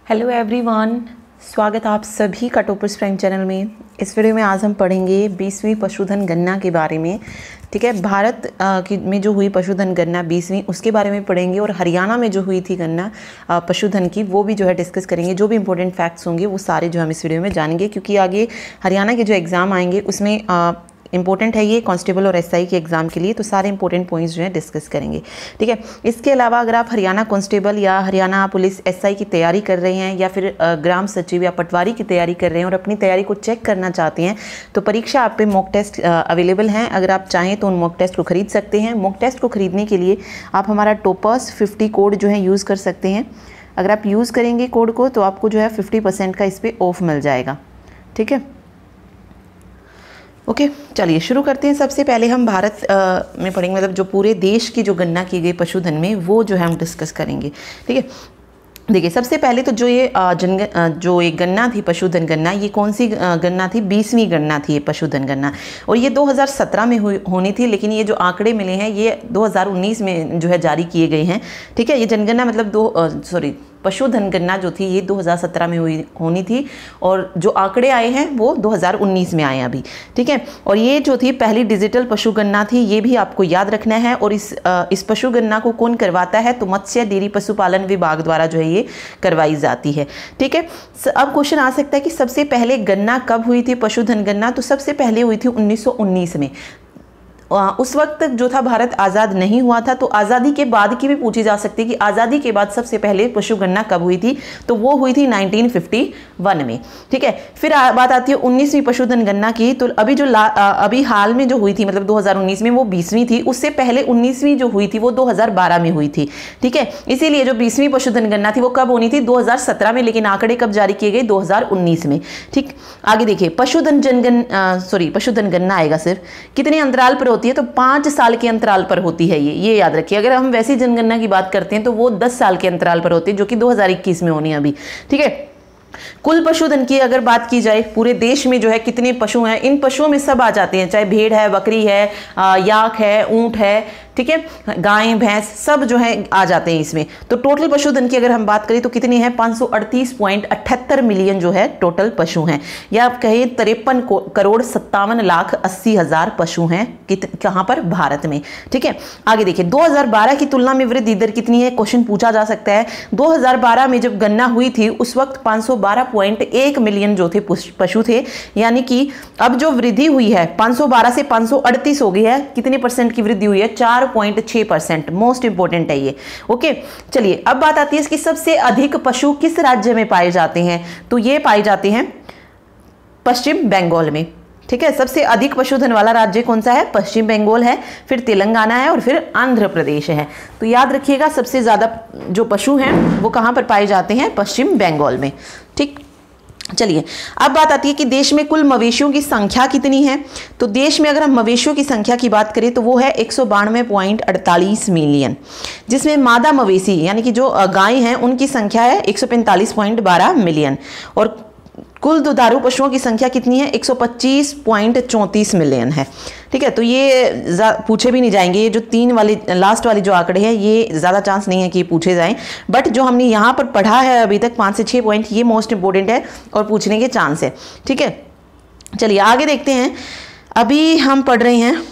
Hello everyone, स्वागत आप सभी का टॉपर्स प्राइम चैनल में। इस वीडियो में आज हम पढ़ेंगे 20वीं पशुधन गणना के बारे में। ठीक है, भारत में जो हुई पशुधन गणना 20वीं, उसके बारे में पढ़ेंगे। और हरियाणा में जो हुई थी गणना पशुधन की, वो भी जो है डिस्कस करेंगे। जो भी इंपॉर्टेंट फैक्ट्स होंगे वो सारे जो हम इस वीडियो में जानेंगे, क्योंकि आगे हरियाणा के जो एग्ज़ाम आएंगे उसमें इंपॉर्टेंट है ये कांस्टेबल और एसआई के एग्ज़ाम के लिए। तो सारे इंपॉर्टेंट पॉइंट्स जो है डिस्कस करेंगे। ठीक है, इसके अलावा अगर आप हरियाणा कांस्टेबल या हरियाणा पुलिस एसआई की तैयारी कर रहे हैं, या फिर ग्राम सचिव या पटवारी की तैयारी कर रहे हैं और अपनी तैयारी को चेक करना चाहते हैं, तो परीक्षा आप पे मॉक टेस्ट अवेलेबल हैं। अगर आप चाहें तो उन मॉक टेस्ट को खरीद सकते हैं। मॉक टेस्ट को खरीदने के लिए आप हमारा टॉपर्स 50 कोड जो है यूज़ कर सकते हैं। अगर आप यूज़ करेंगे कोड को तो आपको जो है 50% का इस पर ऑफ मिल जाएगा। ठीक है, ओके, चलिए शुरू करते हैं। सबसे पहले हम भारत में पढ़ेंगे, मतलब जो पूरे देश की जो गणना की गई पशुधन में, वो जो है हम डिस्कस करेंगे। ठीक है, देखिए सबसे पहले तो जो ये गणना थी, पशुधन गणना, ये कौन सी गणना थी? 20वीं गणना थी ये पशुधन गणना। और ये 2017 में होनी थी, लेकिन ये जो आंकड़े मिले हैं ये 2019 में जो है जारी किए गए हैं। ठीक है, ये जनगणना मतलब पशुधन गणना जो थी ये 2017 में होनी थी, और जो आंकड़े आए हैं वो 2019 में आए हैं अभी। ठीक है, और ये जो थी पहली डिजिटल पशु गणना थी, ये भी आपको याद रखना है। और इस पशु गणना को कौन करवाता है? तो मत्स्य डेयरी पशुपालन विभाग द्वारा जो है ये करवाई जाती है। ठीक है, अब क्वेश्चन आ सकता है कि सबसे पहले गणना कब हुई थी, पशुधन गणना? तो सबसे पहले हुई थी 1919 में। उस वक्त तक जो था भारत आज़ाद नहीं हुआ था। तो आज़ादी के बाद की भी पूछी जा सकती है कि आज़ादी के बाद सबसे पहले पशु गणना कब हुई थी? तो वो हुई थी 1951 में। ठीक है, फिर बात आती है 19वीं पशुधन गणना की। तो अभी अभी हाल में जो हुई थी, मतलब 2019 में, वो 20वीं थी। उससे पहले 19वीं जो हुई थी वो 2012 में हुई थी। ठीक है, इसीलिए जो 20वीं पशुधन गणना थी वो कब होनी थी? 2017 में, लेकिन आंकड़े कब जारी किए गए? 2019 में। ठीक, आगे देखिए, पशुधन गणना आएगा सिर्फ कितने अंतराल पर होती है? तो 5 साल के अंतराल पर होती है ये याद रखिए। अगर हम वैसी जनगणना की बात करते हैं तो वो 10 साल के अंतराल पर होती है, जो कि 2021 में होनी है अभी। ठीक है, कुल पशुधन की अगर बात की जाए, पूरे देश में जो है कितने पशु हैं, इन पशुओं में सब आ जाते हैं, चाहे भेड़ है, बकरी है, याक है, ऊंट है, ठीक है, गाय भैंस, सब जो है आ जाते हैं इसमें। तो टोटल पशुधन की अगर हम बात करें तो कितनी है? 538.78 मिलियन जो है टोटल पशु हैं, या आप कहें 53 करोड़ 57,80,000 पशु हैं। कहां पर? भारत में। ठीक है, आगे देखिए, 2012 की तुलना में वृद्धि दर कितनी है? क्वेश्चन पूछा जा सकता है। 2012 में जब गणना हुई थी उस वक्त 512.1 मिलियन जो थे पशु थे, यानी कि अब जो वृद्धि हुई है 512 से 538 हो गई है। कितने परसेंट की वृद्धि हुई है? 4.6%। मोस्ट इंपोर्टेंट है ये। ओके, चलिए अब बात आती है कि सबसे अधिक पशु किस राज्य में पाए जाते हैं? तो ये पाए जाते हैं पश्चिम बंगाल में। ठीक है, सबसे अधिक पशुधन वाला राज्य कौन सा है? पश्चिम बंगाल है, फिर तेलंगाना है, और फिर आंध्र प्रदेश है। तो याद रखिएगा, सबसे ज्यादा जो पशु हैं वो कहां पर पाए जाते हैं? पश्चिम बंगाल में। ठीक, चलिए अब बात आती है कि देश में कुल मवेशियों की संख्या कितनी है। तो देश में अगर हम मवेशियों की संख्या की बात करें तो वो है 192.48 मिलियन, जिसमें मादा मवेशी यानी कि जो गाय हैं उनकी संख्या है 145.12 मिलियन, और कुल दुधारू पशुओं की संख्या कितनी है? 125.34 मिलियन है। ठीक है, तो ये पूछे भी नहीं जाएंगे। ये जो 3 वाले लास्ट वाले जो आंकड़े हैं ये ज़्यादा चांस नहीं है कि ये पूछे जाएं, बट जो हमने यहाँ पर पढ़ा है अभी तक 5 से 6 पॉइंट, ये मोस्ट इंपॉर्टेंट है और पूछने के चांस है। ठीक है, चलिए आगे देखते हैं। अभी हम पढ़ रहे हैं,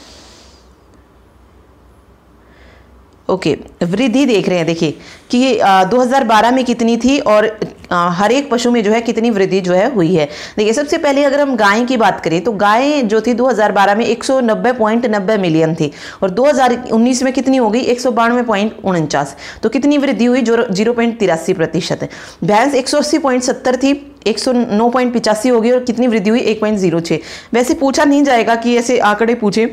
ओके, वृद्धि देख रहे हैं। देखिए कि 2012 में कितनी थी और हर एक पशु में जो है कितनी वृद्धि जो है हुई है। देखिए सबसे पहले अगर हम गाय की बात करें तो गाय जो थी 2012 में 190.90 मिलियन थी, और 2019 में कितनी हो गई? 192.49। तो कितनी वृद्धि हुई? 0.83%। भैंस 180.70 थी, 109.85 हो गई, और कितनी वृद्धि हुई? 1.06। वैसे पूछा नहीं जाएगा कि ऐसे आंकड़े पूछे,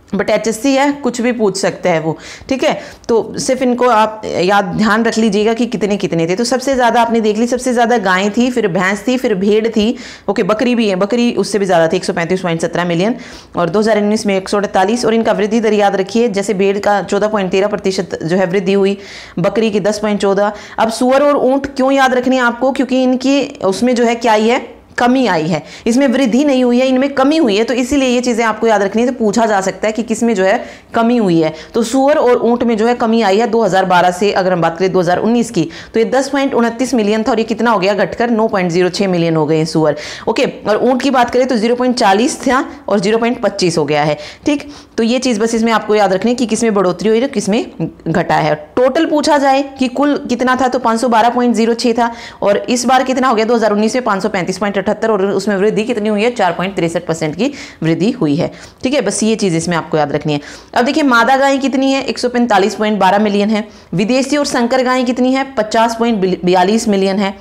बट HSC है, कुछ भी पूछ सकते हैं वो। ठीक है, तो सिर्फ इनको आप ध्यान रख लीजिएगा कि कितने कितने थे। तो सबसे ज़्यादा आपने देख ली, सबसे ज़्यादा गाय थी, फिर भैंस थी, फिर भेड़ थी। ओके, बकरी भी है, बकरी उससे भी ज़्यादा थी 135.17 मिलियन, और 2019 में 148। और इनका वृद्धि दर याद रखिए, जैसे भेड़ का 14.13% जो है वृद्धि हुई, बकरी की 10.14। अब सुअर और ऊँट क्यों याद रखनी है आपको? क्योंकि इनकी उसमें जो है क्या ही है, कमी आई है, इसमें वृद्धि नहीं हुई है, इनमें कमी हुई है। तो इसीलिए ये चीज़ें आपको याद रखनी है। तो पूछा जा सकता है कि किस में जो है कमी हुई है। तो सूअर और ऊंट में जो है कमी आई है 2012 से। अगर हम बात करें 2019 की तो ये 10.29 मिलियन था और ये कितना हो गया, घटकर 9.06 मिलियन हो गए हैं सूअर। ओके, और ऊंट की बात करें तो 0.40 था और 0.25 हो गया है। ठीक, तो ये चीज़ बस इसमें आपको याद रखनी है कि किस में बढ़ोतरी हुई है, किस में घटा है। टोटल पूछा जाए कि कुल कितना था तो 512.06 था और इस बार कितना हो गया 2019 में 535.78 और उसमें वृद्धि कितनी हुई है 4.63% की वृद्धि हुई है। ठीक है, बस ये चीज़ इसमें आपको याद रखनी है। अब देखिए मादा गायें कितनी है 145.12 मिलियन है। विदेशी और संकर गायें कितनी है 50.42 मिलियन है।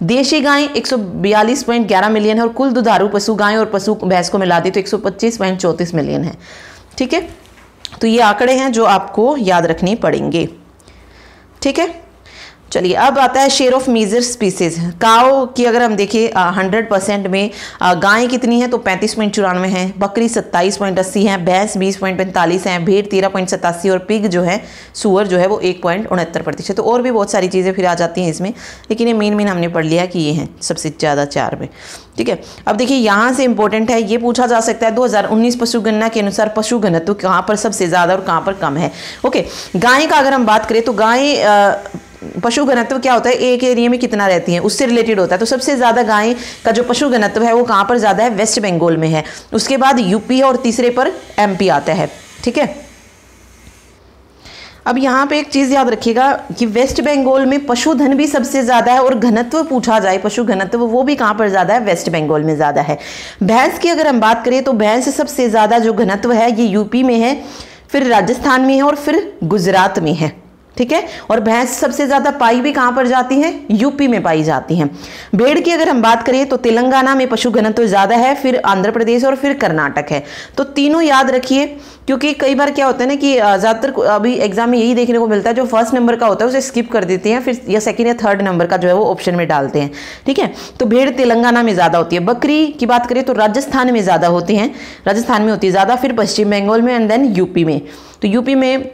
देशी गायें 142.11 मिलियन है और कुल दुधारू पशु गायें और पशु भैंस को मिला दी तो 125.34 मिलियन है। ठीक है, तो ये आंकड़े हैं जो आपको याद रखने पड़ेंगे। ठीक है, चलिए अब आता है शेयर ऑफ मेजर स्पीसीज। काऊ की अगर हम देखें 100% में गाय कितनी है तो 35.94 है, बकरी 27.80 है, भैंस 20.45 है, भेड़ 13.87 और पिग जो है सूअर जो है वो 1.69%। तो और भी बहुत सारी चीज़ें फिर आ जाती हैं इसमें, लेकिन ये मेन हमने पढ़ लिया कि ये हैं सबसे ज़्यादा 4 में। ठीक है, अब देखिए यहाँ से इंपॉर्टेंट है, ये पूछा जा सकता है 2019 पशु गणना के अनुसार पशु घनत्व तो कहाँ पर सबसे ज़्यादा और कहाँ पर कम है। ओके, गाय का अगर हम बात करें तो गाय पशु घनत्व क्या होता है, एक एरिया में कितना रहती हैं उससे रिलेटेड होता है। तो सबसे ज़्यादा गाय का जो पशु घनत्व है वो कहाँ पर ज़्यादा है, वेस्ट बंगाल में है, उसके बाद यूपी है और तीसरे पर एमपी आता है। ठीक है, अब यहाँ पे एक चीज़ याद रखिएगा कि वेस्ट बंगाल में पशुधन भी सबसे ज़्यादा है और घनत्व पूछा जाए पशु घनत्व वो भी कहाँ पर ज़्यादा है, वेस्ट बंगाल में ज़्यादा है। भैंस की अगर हम बात करें तो भैंस सबसे ज़्यादा जो घनत्व है ये यूपी में है, फिर राजस्थान में है और फिर गुजरात में है। ठीक है, और भैंस सबसे ज़्यादा पाई भी कहाँ पर जाती हैं, यूपी में पाई जाती हैं। भेड़ की अगर हम बात करें तो तेलंगाना में पशु घनत्व ज़्यादा है, फिर आंध्र प्रदेश और फिर कर्नाटक है। तो तीनों याद रखिए, क्योंकि कई बार क्या होता है ना कि ज़्यादातर अभी एग्जाम में यही देखने को मिलता है जो फर्स्ट नंबर का होता है उसे स्किप कर देते हैं, फिर या सेकंड या थर्ड नंबर का जो है वो ऑप्शन में डालते हैं। ठीक है, तो भेड़ तेलंगाना में ज़्यादा होती है। बकरी की बात करें तो राजस्थान में ज़्यादा होती हैं, राजस्थान में होती है ज़्यादा, फिर पश्चिम बंगाल में एंड देन यूपी में। तो यूपी में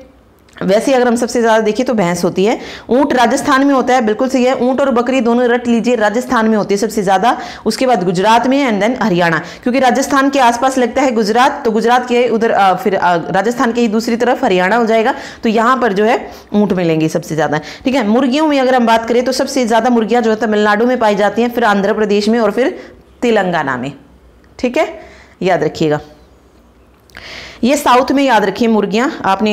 वैसे अगर हम सबसे ज़्यादा देखिए तो भैंस होती है। ऊंट राजस्थान में होता है, बिल्कुल सही है, ऊंट और बकरी दोनों रट लीजिए, राजस्थान में होती है सबसे ज़्यादा, उसके बाद गुजरात में एंड देन हरियाणा, क्योंकि राजस्थान के आसपास लगता है गुजरात, तो गुजरात के उधर फिर राजस्थान के ही दूसरी तरफ हरियाणा हो जाएगा, तो यहाँ पर जो है ऊंट मिलेंगे सबसे ज़्यादा। ठीक है, मुर्गियों में अगर हम बात करें तो सबसे ज़्यादा मुर्गियाँ जो है तमिलनाडु में पाई जाती हैं, फिर आंध्र प्रदेश में और फिर तेलंगाना में। ठीक है, याद रखिएगा ये साउथ में याद रखिए। मुर्गियां आपने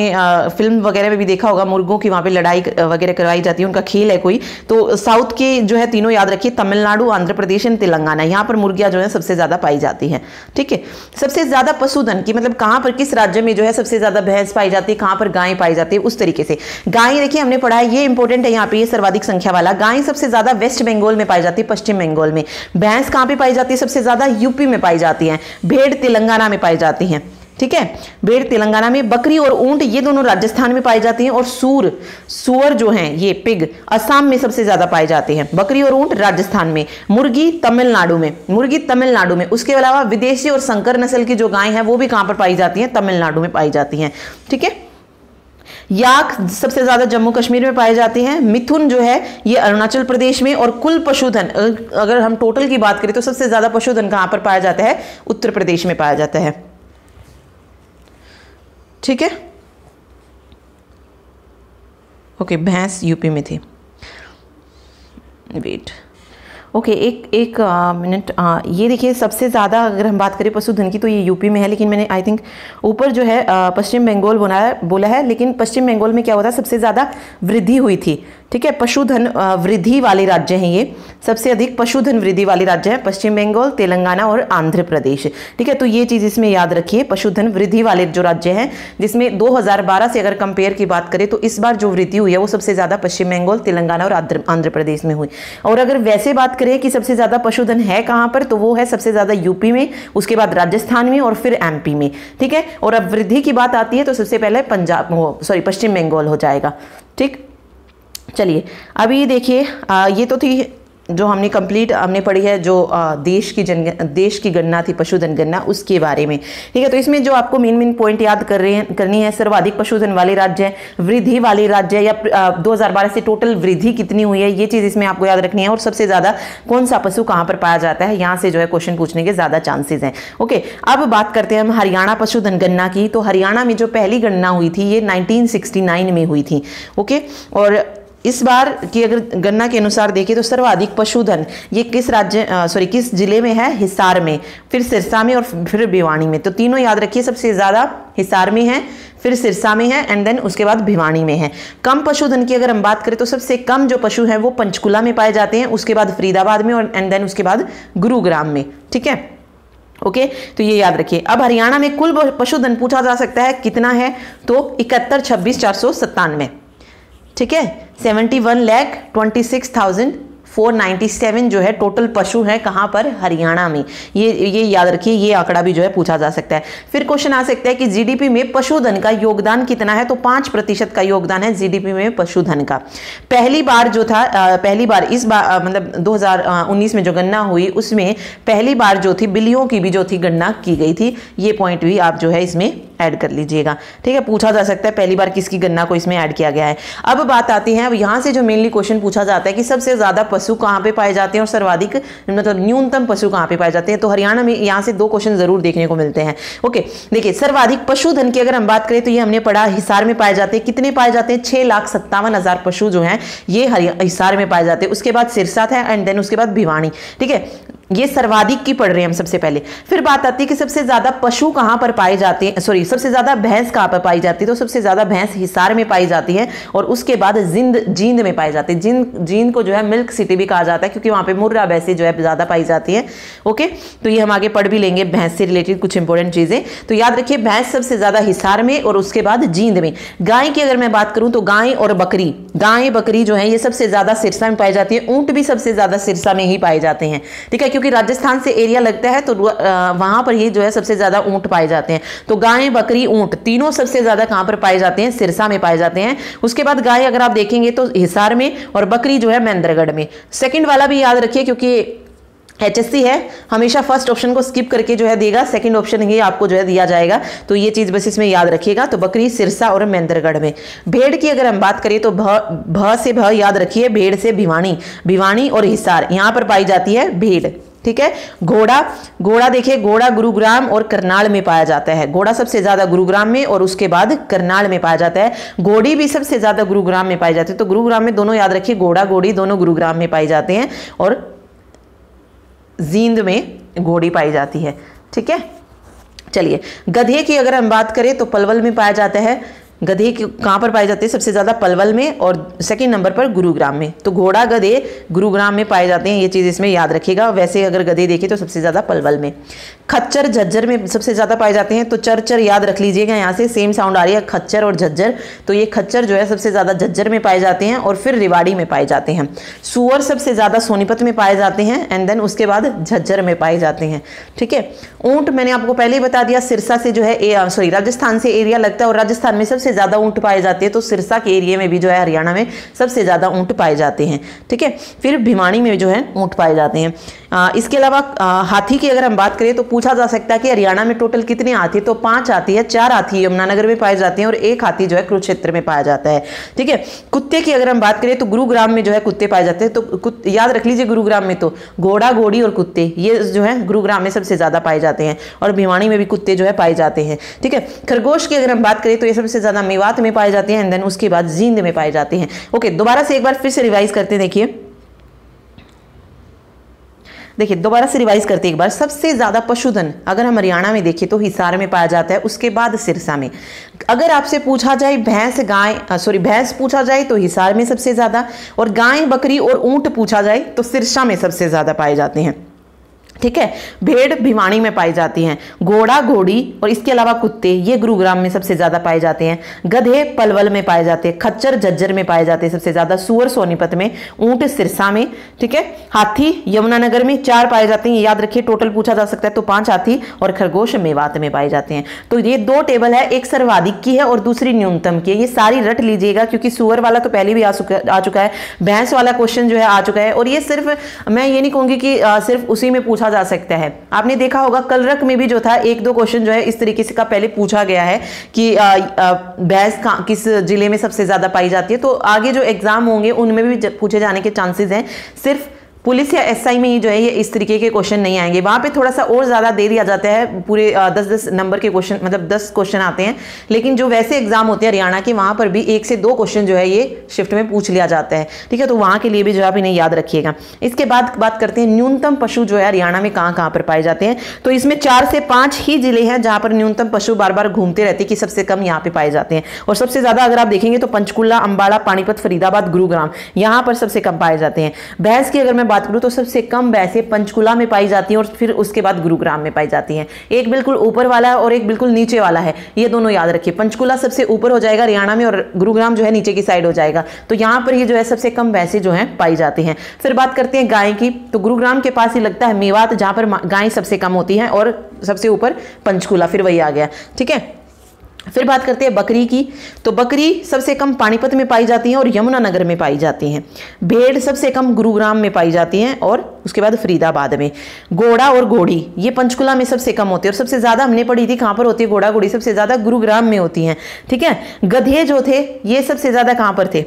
फिल्म वगैरह में भी देखा होगा, मुर्गों की वहाँ पे लड़ाई वगैरह करवाई जाती है, उनका खेल है कोई। तो साउथ के जो है तीनों याद रखिए, तमिलनाडु, आंध्र प्रदेश एंड तेलंगाना, यहाँ पर मुर्गियां जो है सबसे ज़्यादा पाई जाती हैं। ठीक है, सबसे ज़्यादा पशुधन की मतलब कहाँ पर किस राज्य में जो है सबसे ज़्यादा भैंस पाई जाती है, कहाँ पर गाय पाई जाती है, उस तरीके से। गाय देखिए हमने पढ़ा है, ये इंपॉर्टेंट है यहाँ पे, ये सर्वाधिक संख्या वाला। गाय सबसे ज़्यादा वेस्ट बंगाल में पाई जाती है, पश्चिम बंगाल में। भैंस कहाँ पर पाई जाती है सबसे ज़्यादा, यूपी में पाई जाती है। भेड़ तेलंगाना में पाई जाती हैं। ठीक है, भेड़ तेलंगाना में, बकरी और ऊंट ये दोनों राजस्थान में पाई जाती हैं, और सूअर जो हैं ये पिग असम में सबसे ज्यादा पाए जाते हैं। बकरी और ऊंट राजस्थान में, मुर्गी तमिलनाडु में, उसके अलावा विदेशी और संकर नस्ल की जो गाय हैं वो भी कहां पर पाई जाती हैं, तमिलनाडु में पाई जाती हैं। ठीक है, याक सबसे ज्यादा जम्मू कश्मीर में पाए जाते हैं। मिथुन जो है ये अरुणाचल प्रदेश में, और कुल पशुधन अगर हम टोटल की बात करें तो सबसे ज्यादा पशुधन कहां पर पाया जाता है, उत्तर प्रदेश में पाया जाता है। ठीक है, ओके, भैंस यूपी में थी। वेट, ओके, एक मिनट, ये देखिए सबसे ज़्यादा अगर हम बात करें पशुधन की तो ये यूपी में है, लेकिन मैंने आई थिंक ऊपर जो है पश्चिम बंगाल बोला है, लेकिन पश्चिम बंगाल में क्या होता है सबसे ज़्यादा वृद्धि हुई थी। ठीक है, पशुधन वृद्धि वाले राज्य हैं ये, सबसे अधिक पशुधन वृद्धि वाले राज्य हैं पश्चिम बंगाल, तेलंगाना और आंध्र प्रदेश। ठीक है, तो ये चीज़ इसमें याद रखिए, पशुधन वृद्धि वाले जो राज्य हैं, जिसमें 2012 से अगर कंपेयर की बात करें तो इस बार जो वृद्धि हुई है वो सबसे ज़्यादा पश्चिम बंगाल, तेलंगाना और आंध्र प्रदेश में हुई। और अगर वैसे बात करें कि सबसे ज़्यादा पशुधन है कहाँ पर, तो वो है सबसे ज़्यादा यूपी में, उसके बाद राजस्थान में और फिर एमपी में। ठीक है, और अब वृद्धि की बात आती है तो सबसे पहले पश्चिम बंगाल हो जाएगा। ठीक, चलिए अभी देखिए ये तो थी जो हमने पढ़ी है जो देश की गणना थी, पशुधन गणना, उसके बारे में। ठीक है, तो इसमें जो आपको मेन पॉइंट याद करनी है, सर्वाधिक पशुधन वाले राज्य है, वृद्धि वाले राज्य है, या 2012 से टोटल वृद्धि कितनी हुई है, ये चीज इसमें आपको याद रखनी है, और सबसे ज्यादा कौन सा पशु कहां पर पाया जाता है, यहां से जो है क्वेश्चन पूछने के ज्यादा चांसेस हैं। ओके, अब बात करते हैं हम हरियाणा पशुधन गणना की। तो हरियाणा में जो पहली गणना हुई थी ये 1969 में हुई थी। ओके, और इस बार की अगर गणना के अनुसार देखें तो सर्वाधिक पशुधन ये किस जिले में है, हिसार में, फिर सिरसा में और फिर भिवानी में। तो तीनों याद रखिए, सबसे ज्यादा हिसार में है, फिर सिरसा में है, एंड देन उसके बाद भिवानी में है। कम पशुधन की अगर हम बात करें तो सबसे कम जो पशु है वो पंचकुला में पाए जाते हैं, उसके बाद फरीदाबाद में, और एंड देन उसके बाद गुरुग्राम में। ठीक है, ओके, तो ये याद रखिए। अब हरियाणा में कुल पशुधन पूछा जा सकता है कितना है, तो 71,26,497। ठीक है, 71,26,497 जो है टोटल पशु है कहां पर, हरियाणा में। ये याद रखिए, ये आंकड़ा भी जो है पूछा जा सकता है। फिर क्वेश्चन आ सकता है कि जीडीपी में पशुधन का योगदान कितना है, तो 5% का योगदान है जीडीपी में पशुधन का। पहली बार इस बार मतलब 2019 में जो गणना हुई उसमें पहली बार जो थी बिल्लियों की भी जो थी गणना की गई थी। ये पॉइंट भी आप जो है इसमें ऐड कर लीजिएगा। ठीक है, पूछा जा सकता है पहली बार किसकी गणना को इसमें ऐड किया गया है। अब बात आती है, अब यहां से जो मेनली क्वेश्चन पूछा जाता है कि सबसे ज्यादा पशु कहां पे पाए जाते हैं और सर्वाधिक मतलब न्यूनतम पशु कहां पे पाए जाते हैं। तो हरियाणा में यहां से 2 क्वेश्चन जरूर देखने को मिलते हैं। ओके, देखिए सर्वाधिक पशुधन की अगर हम बात करें तो ये हमने पढ़ा हिसार में पाए जाते हैं। कितने पाए जाते हैं, 6,57,000 पशु जो हैं ये हिसार में पाए जाते हैं। उसके बाद सिरसा था, एंड देन उसके बाद भिवानी। ठीक है, ये सर्वाधिक की पढ़ रहे हैं हम सबसे पहले। फिर बात आती है कि सबसे ज्यादा पशु कहां पर पाए जाते हैं, सबसे ज्यादा भैंस कहां पर पाई जाती है, तो सबसे ज्यादा भैंस हिसार में पाई जाती है, और उसके बाद जींद में पाई जाती है। जींद को जो है मिल्क सिटी भी कहा जाता है, क्योंकि वहां पे मुर्रा भैंसें जो है ज्यादा पाई जाती है। ओके, तो ये हम आगे पढ़ भी लेंगे भैंस से रिलेटेड कुछ इंपॉर्टेंट चीजें। तो याद रखिए, भैंस सबसे ज्यादा हिसार में और उसके बाद जींद में। गाय की अगर मैं बात करूं तो गाय बकरी जो है ये सबसे ज्यादा सिरसा में पाई जाती है। ऊंट भी सबसे ज्यादा सिरसा में ही पाए जाते हैं। ठीक है, क्योंकि राजस्थान से एरिया लगता है तो वहां पर ही जो है सबसे ज्यादा ऊंट पाए जाते हैं। तो गाय, बकरी, ऊंट तीनों सबसे ज्यादा कहां पर पाए जाते हैं, सिरसा में पाए जाते हैं। उसके बाद गाय अगर आप देखेंगे तो हिसार में, और बकरी जो है महेंद्रगढ़ में। सेकंड वाला भी याद रखिए, क्योंकि HSC है, हमेशा फर्स्ट ऑप्शन को स्किप करके जो है देगा, सेकंड ऑप्शन ही आपको जो है दिया जाएगा। तो ये चीज बस इसमें याद रखिएगा। तो बकरी, सिरसा और महेंद्रगढ़ में। भेड़ की अगर हम बात करें तो भ से भ याद रखिए, भेड़ से भिवानी और हिसार, यहां पर पाई जाती है भेड़। ठीक है, घोड़ा देखिए, घोड़ा गुरुग्राम और करनाल में पाया जाता है। घोड़ा सबसे ज्यादा गुरुग्राम में और उसके बाद करनाल में पाया जाता है। घोड़ी भी सबसे ज्यादा गुरुग्राम में पाई जाती है। तो गुरुग्राम में दोनों याद रखिए, घोड़ा घोड़ी दोनों गुरुग्राम में पाई जाते हैं, और जींद में घोड़ी पाई जाती है। ठीक है, चलिए गधे की अगर हम बात करें तो पलवल में पाया जाता है। गधे कहां पर पाए जाते हैं, सबसे ज्यादा पलवल में, और सेकंड नंबर पर गुरुग्राम में। तो घोड़ा गधे गुरुग्राम में पाए जाते हैं, ये चीज इसमें याद रखिएगा। वैसे अगर गधे देखें तो सबसे ज्यादा पलवल में। खच्चर झज्जर में सबसे ज्यादा पाए जाते हैं। तो चर याद रख लीजिएगा, यहाँ से सेम साउंड आ रही है, खच्चर और झज्जर। तो ये खच्चर जो है सबसे ज्यादा झज्जर में पाए जाते हैं, और फिर रेवाड़ी में पाए जाते हैं। सुअर सबसे ज्यादा सोनीपत में पाए जाते हैं, एंड देन उसके बाद झज्जर में पाए जाते हैं। ठीक है, ऊंट मैंने आपको पहले ही बता दिया, सिरसा से जो है राजस्थान से एरिया लगता है, और राजस्थान में सबसे ज्यादा ऊंट पाए जाते हैं। तो सिरसा के एरिया में भी जो है हरियाणा में सबसे ज्यादा ऊंट पाए जाते हैं। ठीक है, फिर भिवानी में जो है ऊंट पाए जाते हैं। इसके अलावा हाथी की अगर हम बात करें तो पूछा जा सकता है कि हरियाणा में टोटल कितने हाथी, तो 5 हाथी है। 4 हाथी यमुनानगर में पाए जाते हैं, और 1 हाथी जो है कुरुक्षेत्र में पाया जाता है। ठीक है, कुत्ते की अगर हम बात करें तो गुरुग्राम में जो है कुत्ते पाए जाते हैं। तो याद रख लीजिए, गुरुग्राम में तो घोड़ा घोड़ी और कुत्ते ये जो है गुरुग्राम में सबसे ज्यादा पाए जाते हैं, और भिवानी में भी कुत्ते जो है पाए जाते हैं। ठीक है, खरगोश की अगर हम बात करें तो ये सबसे ज्यादा मेवात में पाए जाते हैं, एंड देन उसके बाद जींद में पाए जाते हैं। ओके, दोबारा से एक बार फिर से रिवाइज करते हैं। देखिए दोबारा से रिवाइज करते एक बार। सबसे ज्यादा पशुधन अगर हम हरियाणा में देखें तो हिसार में पाया जाता है, उसके बाद सिरसा में। अगर आपसे पूछा जाए भैंस पूछा जाए तो हिसार में सबसे ज्यादा, और गाय बकरी और ऊंट पूछा जाए तो सिरसा में सबसे ज्यादा पाए जाते हैं। ठीक है। भेड़ भिवानी में पाई जाती हैं। घोड़ा घोड़ी और इसके अलावा कुत्ते ये गुरुग्राम में सबसे ज्यादा पाए जाते हैं। गधे पलवल में पाए जाते हैं। खच्चर झज्जर में पाए जाते हैं सबसे ज्यादा। सुअर सोनीपत में। ऊंट सिरसा में। ठीक है। हाथी यमुनानगर में 4 पाए जाते हैं, याद रखिए, टोटल पूछा जा सकता है तो 5 हाथी। और खरगोश मेवात में पाए जाते हैं। तो ये 2 टेबल है, एक सर्वाधिक की है और दूसरी न्यूनतम की है। ये सारी रट लीजिएगा क्योंकि सुअर वाला तो पहले भी आ चुका है, भैंस वाला क्वेश्चन जो है आ चुका है। और ये सिर्फ मैं ये नहीं कहूंगी कि सिर्फ उसी में पूछा जा सकता है। आपने देखा होगा कलरक में भी जो था 1-2 क्वेश्चन जो है इस तरीके से का पहले पूछा गया है कि भैंस किस जिले में सबसे ज्यादा पाई जाती है। तो आगे जो एग्जाम होंगे उनमें भी पूछे जाने के चांसेस हैं। सिर्फ पुलिस या एसआई में ही जो है ये इस तरीके के क्वेश्चन नहीं आएंगे। वहां पे थोड़ा सा और ज्यादा दे दिया जाता है, पूरे 10-10 नंबर के क्वेश्चन, मतलब 10 क्वेश्चन आते हैं। लेकिन जो वैसे एग्जाम होते हैं हरियाणा के, वहां पर भी 1 से 2 क्वेश्चन जो है ये शिफ्ट में पूछ लिया जाता है। ठीक है, तो वहां के लिए भी जो आप इन्हें याद रखिएगा। इसके बाद बात करते हैं न्यूनतम पशु जो है हरियाणा में कहां कहां पर पाए जाते हैं। तो इसमें 4 से 5 ही जिले हैं जहां पर न्यूनतम पशु बार बार घूमते रहते हैं कि सबसे कम यहाँ पे पाए जाते हैं। और सबसे ज्यादा अगर आप देखेंगे तो पंचकुला, अंबाला, पानीपत, फरीदाबाद, गुरुग्राम, यहां पर सबसे कम पाए जाते हैं। भैंस की अगर मैं बात करूं तो सबसे कम भैंसें पंचकुला में पाई जाती हैं और फिर उसके बाद गुरुग्राम में पाई जाती हैं। एक बिल्कुल ऊपर वाला है और एक बिल्कुल नीचे वाला है, ये दोनों याद रखिए। पंचकुला सबसे ऊपर हो जाएगा हरियाणा में और गुरुग्राम जो है नीचे की साइड हो जाएगा। तो यहां पर ये जो है सबसे कम भैंसें जो है पाई जाती हैं। फिर बात करते हैं गाय की, तो गुरुग्राम के पास ही लगता है मेवात, जहां पर गाय सबसे कम होती है, और सबसे ऊपर पंचकुला, फिर वही आ गया। ठीक है। फिर बात करते हैं बकरी की, तो बकरी सबसे कम पानीपत में पाई जाती है और यमुनानगर में पाई जाती हैं। भेड़ सबसे कम गुरुग्राम में पाई जाती हैं और उसके बाद फरीदाबाद में। घोड़ा और घोड़ी ये पंचकुला में सबसे कम होती है और सबसे ज्यादा हमने पढ़ी थी कहां पर होती है घोड़ा घोड़ी, सबसे ज्यादा गुरुग्राम में होती हैं। ठीक है। गधे जो थे ये सबसे ज्यादा कहां पर थे,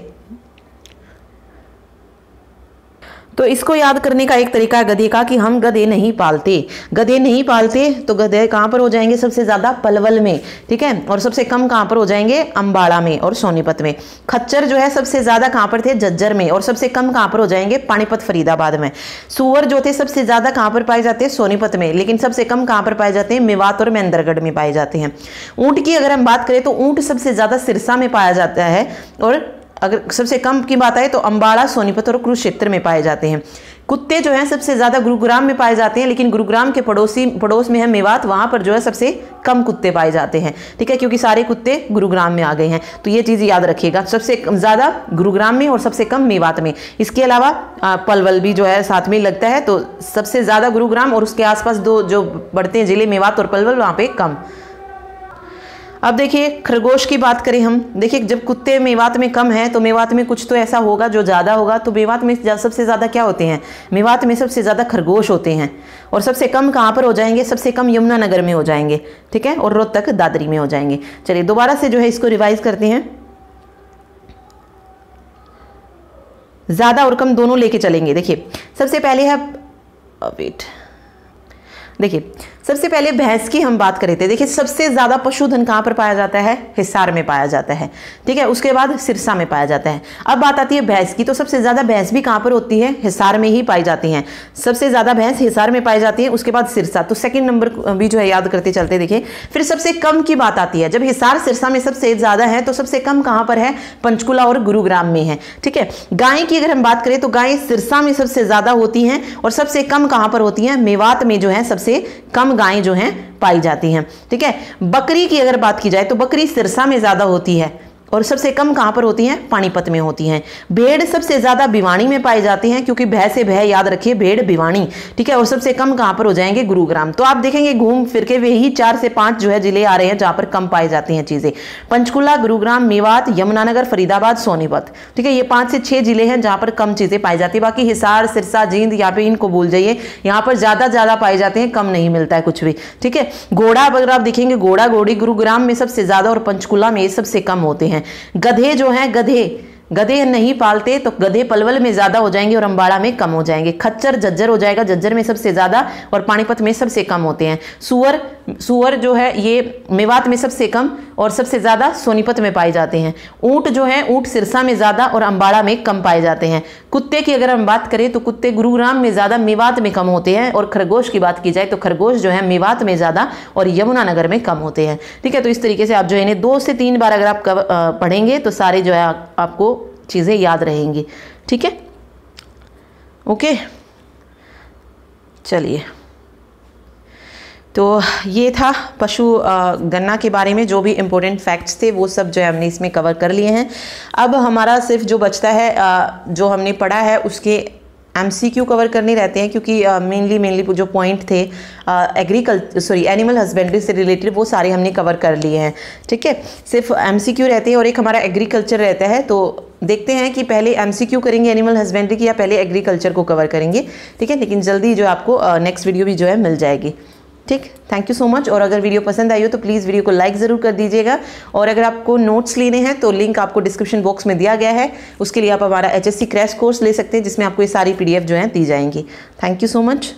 तो इसको याद करने का एक तरीका है गधे का कि हम गधे नहीं पालते। गधे नहीं पालते तो गधे कहां पर हो जाएंगे, सबसे ज्यादा पलवल में। ठीक है। और सबसे कम कहां पर हो जाएंगे, अंबाला में और सोनीपत में। खच्चर जो है सबसे ज्यादा कहां पर थे, झज्जर में, और सबसे कम कहां पर हो जाएंगे, पानीपत, फरीदाबाद में। सुअर जो थे सबसे ज्यादा कहां पर पाए जाते हैं, सोनीपत में, लेकिन सबसे कम कहां पर पाए जाते हैं, मेवात और महेंद्रगढ़ में पाए जाते हैं। ऊंट की अगर हम बात करें तो ऊंट सबसे ज्यादा सिरसा में पाया जाता है, और अगर सबसे कम की बात आए तो अंबाला, सोनीपत और कुरुक्षेत्र में पाए जाते हैं। कुत्ते जो हैं सबसे ज्यादा गुरुग्राम में पाए जाते हैं, लेकिन गुरुग्राम के पड़ोस में है मेवात, वहां पर जो है सबसे कम कुत्ते पाए जाते हैं। ठीक है, क्योंकि सारे कुत्ते गुरुग्राम में आ गए हैं। तो ये चीज याद रखिएगा, सबसे ज्यादा गुरुग्राम में और सबसे कम मेवात में। इसके अलावा पलवल भी जो है साथ में लगता है, तो सबसे ज्यादा गुरुग्राम और उसके आसपास 2 जो बढ़ते हैं जिले, मेवात और पलवल, वहां पे कम। अब देखिए खरगोश की बात करें हम, देखिए जब कुत्ते मेवात में कम है तो मेवात में कुछ तो ऐसा होगा जो ज़्यादा होगा। तो मेवात में सबसे ज़्यादा क्या होते हैं, मेवात में सबसे ज़्यादा खरगोश होते हैं। और सबसे कम कहाँ पर हो जाएंगे, सबसे कम यमुनानगर में हो जाएंगे। ठीक है, और रोहतक, दादरी में हो जाएंगे। चलिए दोबारा से जो है इसको रिवाइज करते हैं, ज़्यादा और कम दोनों लेके चलेंगे। देखिए सबसे पहले है, वेट, देखिए सबसे पहले भैंस की हम बात करे थे। देखिए सबसे ज्यादा पशुधन कहां पर पाया जाता है, हिसार में पाया जाता है। ठीक है, उसके बाद सिरसा में पाया जाता है। अब बात आती है भैंस की, तो सबसे ज्यादा भैंस भी कहां पर होती है, हिसार में ही पाई जाती हैं। सबसे ज्यादा भैंस हिसार में पाई जाती है, उसके बाद सिरसा। तो सेकंड नंबर भी जो है याद करते चलते। देखिए फिर सबसे कम की बात आती है, जब हिसार सिरसा में सबसे ज्यादा है तो सबसे कम कहां पर है, पंचकुला और गुरुग्राम में है। ठीक है, गाय की अगर हम बात करें तो गाय सिरसा में सबसे ज्यादा होती हैं और सबसे कम कहां पर होती हैं, मेवात में जो है सबसे कम गायें जो हैं पाई जाती हैं। ठीक है, बकरी की अगर बात की जाए तो बकरी सिरसा में ज्यादा होती है और सबसे कम कहां पर होती हैं, पानीपत में होती हैं। भेड़ सबसे ज्यादा भिवानी में पाई जाती हैं, क्योंकि भय से भय याद रखिए, भेड़ भिवानी। ठीक है, और सबसे कम कहां पर हो जाएंगे, गुरुग्राम। तो आप देखेंगे घूम फिर के वही 4 से 5 जो है जिले आ रहे हैं जहां पर कम पाई जाती हैं चीजें। पंचकुला, गुरुग्राम, मेवात, यमुनानगर, फरीदाबाद, सोनीपत। ठीक है, ये 5 से 6 जिले हैं जहां पर कम चीजें पाई जाती है। बाकी हिसार, सिरसा, जींद, यहाँ पे इनको भूल जाइए, यहाँ पर ज्यादा पाए जाते हैं, कम नहीं मिलता है कुछ भी। ठीक है, घोड़ा अगर आप देखेंगे, घोड़ा घोड़ी गुरुग्राम में सबसे ज्यादा और पंचकुला में सबसे कम होते हैं। गधे जो हैं, गधे नहीं पालते तो गधे पलवल में ज्यादा हो जाएंगे और अंबाड़ा में कम हो जाएंगे। खच्चर झज्जर हो जाएगा, झज्जर में सबसे ज्यादा और पानीपत में सबसे कम होते हैं। सुअर जो है ये मेवात में सबसे कम और सबसे ज्यादा सोनीपत में पाए जाते हैं। ऊंट जो है, ऊंट सिरसा में ज्यादा और अंबाड़ा में कम पाए जाते हैं। कुत्ते की अगर हम बात करें तो कुत्ते गुरुग्राम में ज्यादा, मेवात में कम होते हैं। और खरगोश की बात की जाए तो खरगोश जो है मेवात में ज्यादा और यमुनानगर में कम होते हैं। ठीक है, तो इस तरीके से आप जो है 2 से 3 बार अगर आप पढ़ेंगे तो सारे जो है आपको चीजें याद रहेंगी। ठीक है, ओके, चलिए। तो ये था पशु गन्ना के बारे में जो भी इम्पोर्टेंट फैक्ट्स थे वो सब जो है हमने इसमें कवर कर लिए हैं। अब हमारा सिर्फ जो बचता है जो हमने पढ़ा है उसके MCQ कवर करने रहते हैं, क्योंकि मेनली जो पॉइंट थे एनिमल हस्बेंड्री से रिलेटेड वो सारे हमने कवर कर लिए हैं। ठीक है, सिर्फ MCQ रहते हैं और एक हमारा एग्रीकल्चर रहता है। तो देखते हैं कि पहले MCQ करेंगे एनिमल हस्बेंड्री की या पहले एग्रीकल्चर को कवर करेंगे। ठीक है, लेकिन जल्दी जो आपको नेक्स्ट वीडियो भी जो है मिल जाएगी। ठीक, थैंक यू सो मच। और अगर वीडियो पसंद आई हो तो प्लीज़ वीडियो को लाइक ज़रूर कर दीजिएगा। और अगर आपको नोट्स लेने हैं तो लिंक आपको डिस्क्रिप्शन बॉक्स में दिया गया है, उसके लिए आप हमारा HSC क्रैश कोर्स ले सकते हैं जिसमें आपको ये सारी PDF जो हैं दी जाएंगी। Thank you so much.